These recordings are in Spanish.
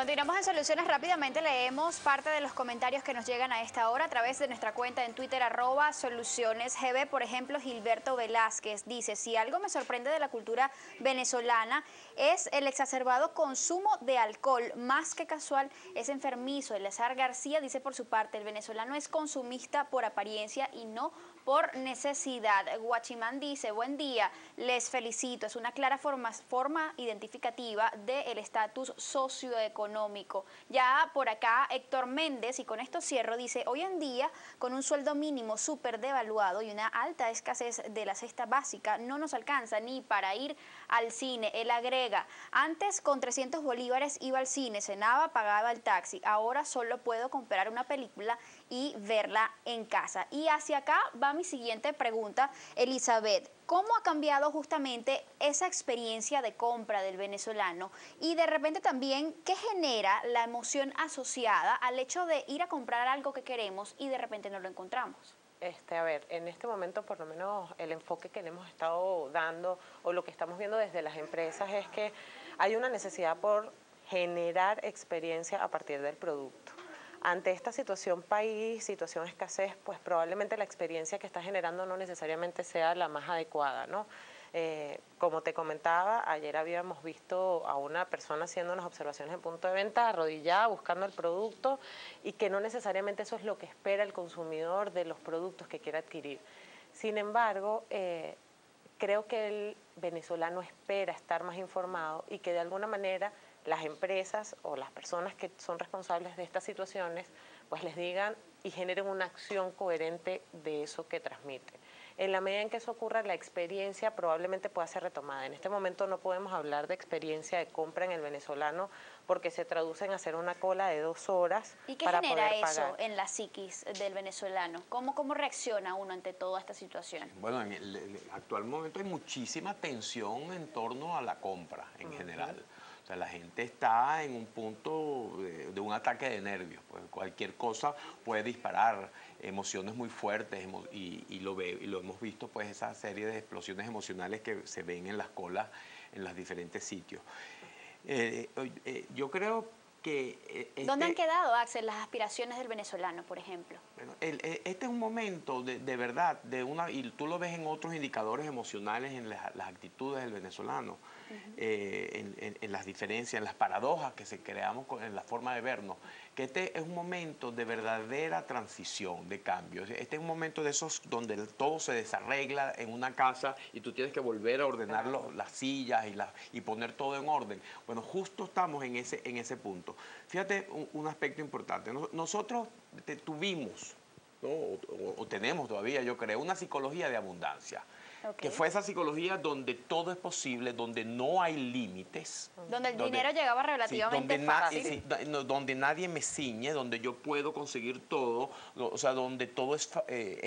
Continuamos en Soluciones. Rápidamente leemos parte de los comentarios que nos llegan a esta hora a través de nuestra cuenta en Twitter, @SolucionesGB. Por ejemplo, Gilberto Velázquez dice: si algo me sorprende de la cultura venezolana es el exacerbado consumo de alcohol, más que casual, es enfermizo. Eleazar García dice por su parte: el venezolano es consumista por apariencia y no por necesidad. Guachimán dice: buen día, les felicito, es una clara forma identificativa del estatus socioeconómico. Ya por acá Héctor Méndez, y con esto cierro, dice: hoy en día con un sueldo mínimo súper devaluado y una alta escasez de la cesta básica no nos alcanza ni para ir al cine. Él agrega: antes con 300 bolívares iba al cine, cenaba, pagaba el taxi, ahora solo puedo comprar una película y verla en casa. Y hacia acá va mi siguiente pregunta, Elizabeth. ¿Cómo ha cambiado justamente esa experiencia de compra del venezolano? Y de repente también, ¿qué genera la emoción asociada al hecho de ir a comprar algo que queremos y de repente no lo encontramos? A ver, en este momento por lo menos el enfoque que le hemos estado dando o lo que estamos viendo desde las empresas es que hay una necesidad por generar experiencia a partir del producto. Ante esta situación país, situación escasez, pues probablemente la experiencia que está generando no necesariamente sea la más adecuada, ¿no? Como te comentaba, ayer habíamos visto a una persona haciendo unas observaciones en punto de venta, arrodillada, buscando el producto, y que no necesariamente eso es lo que espera el consumidor de los productos que quiere adquirir. Sin embargo, creo que el venezolano espera estar más informado y que de alguna manera las empresas o las personas que son responsables de estas situaciones pues les digan y generen una acción coherente de eso que transmite. En la medida en que eso ocurra, la experiencia probablemente pueda ser retomada. En este momento no podemos hablar de experiencia de compra en el venezolano porque se traduce en hacer una cola de 2 horas para poder pagar. ¿Y qué genera eso en la psiquis del venezolano? ¿Cómo reacciona uno ante toda esta situación? Bueno, en el actual momento hay muchísima tensión en torno a la compra en general. O sea, la gente está en un punto de un ataque de nervios. Pues cualquier cosa puede disparar emociones muy fuertes y lo hemos visto, pues, esa serie de explosiones emocionales que se ven en las colas en los diferentes sitios. Yo creo que... ¿Dónde han quedado, Axel, las aspiraciones del venezolano, por ejemplo? Bueno, este es un momento de verdad, y tú lo ves en otros indicadores emocionales, en las actitudes del venezolano, en las diferencias, en las paradojas que creamos en la forma de vernos, que este es un momento de verdadera transición, de cambio. Este es un momento de esos donde todo se desarregla en una casa y tú tienes que volver a ordenar las sillas y poner todo en orden. Bueno, justo estamos en ese punto. Fíjate un aspecto importante. Nosotros tuvimos, ¿no? o tenemos todavía, yo creo, una psicología de abundancia. Que fue esa psicología donde todo es posible, donde no hay límites. Donde el dinero llegaba relativamente fácil. Donde nadie me ciñe, donde yo puedo conseguir todo, o sea, donde todo es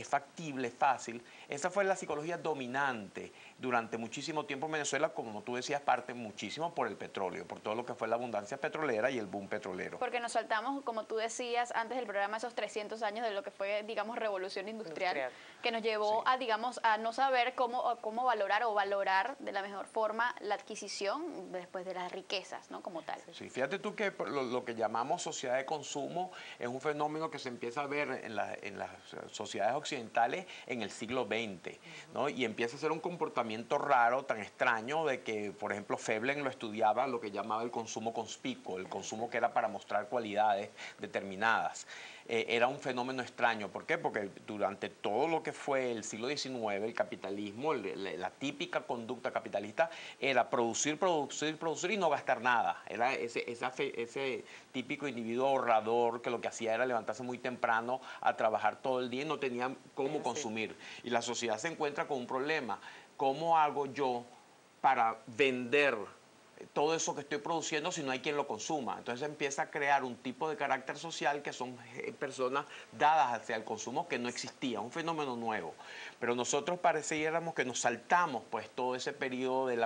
factible, fácil. Esa fue la psicología dominante durante muchísimo tiempo en Venezuela, como tú decías, parte muchísimo por el petróleo, por todo lo que fue la abundancia petrolera y el boom petrolero. Porque nos saltamos, como tú decías antes del programa, esos 300 años de lo que fue, digamos, revolución industrial. Que nos llevó a, digamos, a no saber cómo valorar o valorar de la mejor forma la adquisición después de las riquezas, ¿no? Como tal. Sí, fíjate tú que lo que llamamos sociedad de consumo es un fenómeno que se empieza a ver en las sociedades occidentales en el siglo XX, ¿no? Y empieza a ser un comportamiento raro, tan extraño, de que, por ejemplo, Veblen lo estudiaba, lo que llamaba el consumo conspicuo, el consumo que era para mostrar cualidades determinadas. Era un fenómeno extraño. ¿Por qué? Porque durante todo lo que fue el siglo XIX, el capitalismo, la típica conducta capitalista era producir, producir, producir y no gastar nada. Era ese típico individuo ahorrador que lo que hacía era levantarse muy temprano a trabajar todo el día y no tenía cómo consumir. Y la sociedad se encuentra con un problema. ¿Cómo hago yo para vender todo eso que estoy produciendo si no hay quien lo consuma? Entonces empieza a crear un tipo de carácter social que son personas dadas hacia el consumo que no existía, un fenómeno nuevo. Pero nosotros pareciéramos que nos saltamos pues todo ese periodo de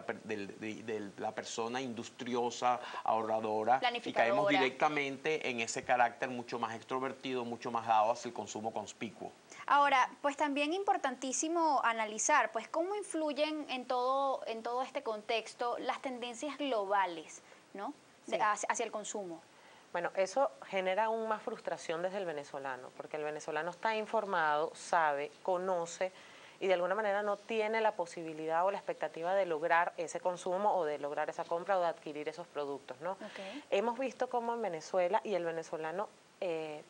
la persona industriosa, ahorradora, y caemos directamente en ese carácter mucho más extrovertido, mucho más dado hacia el consumo conspicuo. Ahora, pues también importantísimo analizar, pues cómo influyen en todo este contexto las tendencias globales, ¿no? Sí. Hacia el consumo. Bueno, eso genera aún más frustración desde el venezolano, porque el venezolano está informado, sabe, conoce y de alguna manera no tiene la posibilidad o la expectativa de lograr ese consumo o de lograr esa compra o de adquirir esos productos, ¿no? Okay. Hemos visto cómo en Venezuela y el venezolano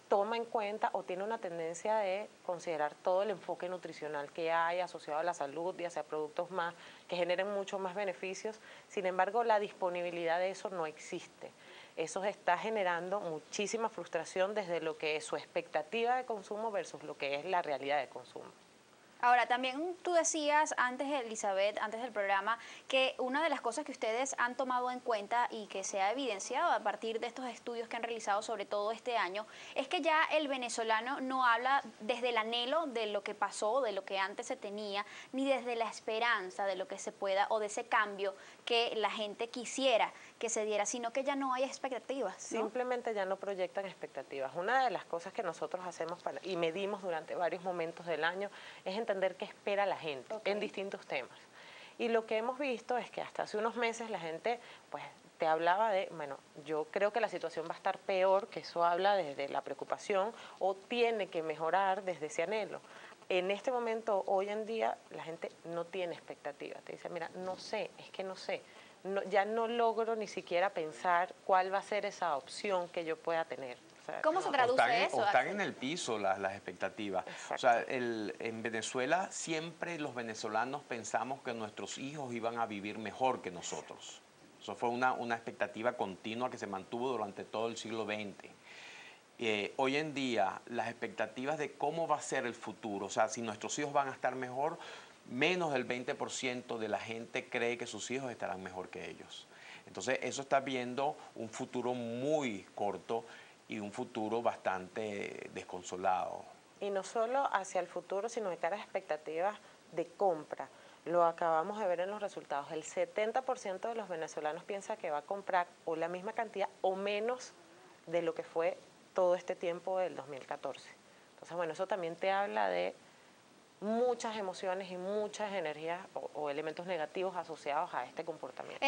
toma en cuenta o tiene una tendencia de considerar todo el enfoque nutricional que hay asociado a la salud y hacia productos más que generen mucho más beneficios. Sin embargo, la disponibilidad de eso no existe. Eso está generando muchísima frustración desde lo que es su expectativa de consumo versus lo que es la realidad de consumo. Ahora, también tú decías antes, Elizabeth, antes del programa, que una de las cosas que ustedes han tomado en cuenta y que se ha evidenciado a partir de estos estudios que han realizado sobre todo este año, es que ya el venezolano no habla desde el anhelo de lo que pasó, de lo que antes se tenía, ni desde la esperanza de lo que se pueda o de ese cambio que la gente quisiera que se diera, sino que ya no hay expectativas, ¿no? Simplemente ya no proyectan expectativas. Una de las cosas que nosotros hacemos y medimos durante varios momentos del año es entender qué espera la gente en distintos temas. Y lo que hemos visto es que hasta hace unos meses la gente pues te hablaba de, bueno, yo creo que la situación va a estar peor, que eso habla desde la preocupación o tiene que mejorar desde ese anhelo. En este momento, hoy en día, la gente no tiene expectativas. Te dice, mira, no sé, es que no sé. No, ya no logro ni siquiera pensar cuál va a ser esa opción que yo pueda tener. O sea, ¿Cómo se traduce eso? O están en el piso las expectativas. Exacto. O sea, en Venezuela siempre los venezolanos pensamos que nuestros hijos iban a vivir mejor que nosotros. Eso fue una expectativa continua que se mantuvo durante todo el siglo XX. Hoy en día, las expectativas de cómo va a ser el futuro, o sea, si nuestros hijos van a estar mejor, menos del 20% de la gente cree que sus hijos estarán mejor que ellos. Entonces, eso está viendo un futuro muy corto y un futuro bastante desconsolado. Y no solo hacia el futuro, sino de cara a expectativas de compra. Lo acabamos de ver en los resultados. El 70% de los venezolanos piensa que va a comprar o la misma cantidad o menos de lo que fue todo este tiempo del 2014. Entonces, bueno, eso también te habla de muchas emociones y muchas energías o elementos negativos asociados a este comportamiento.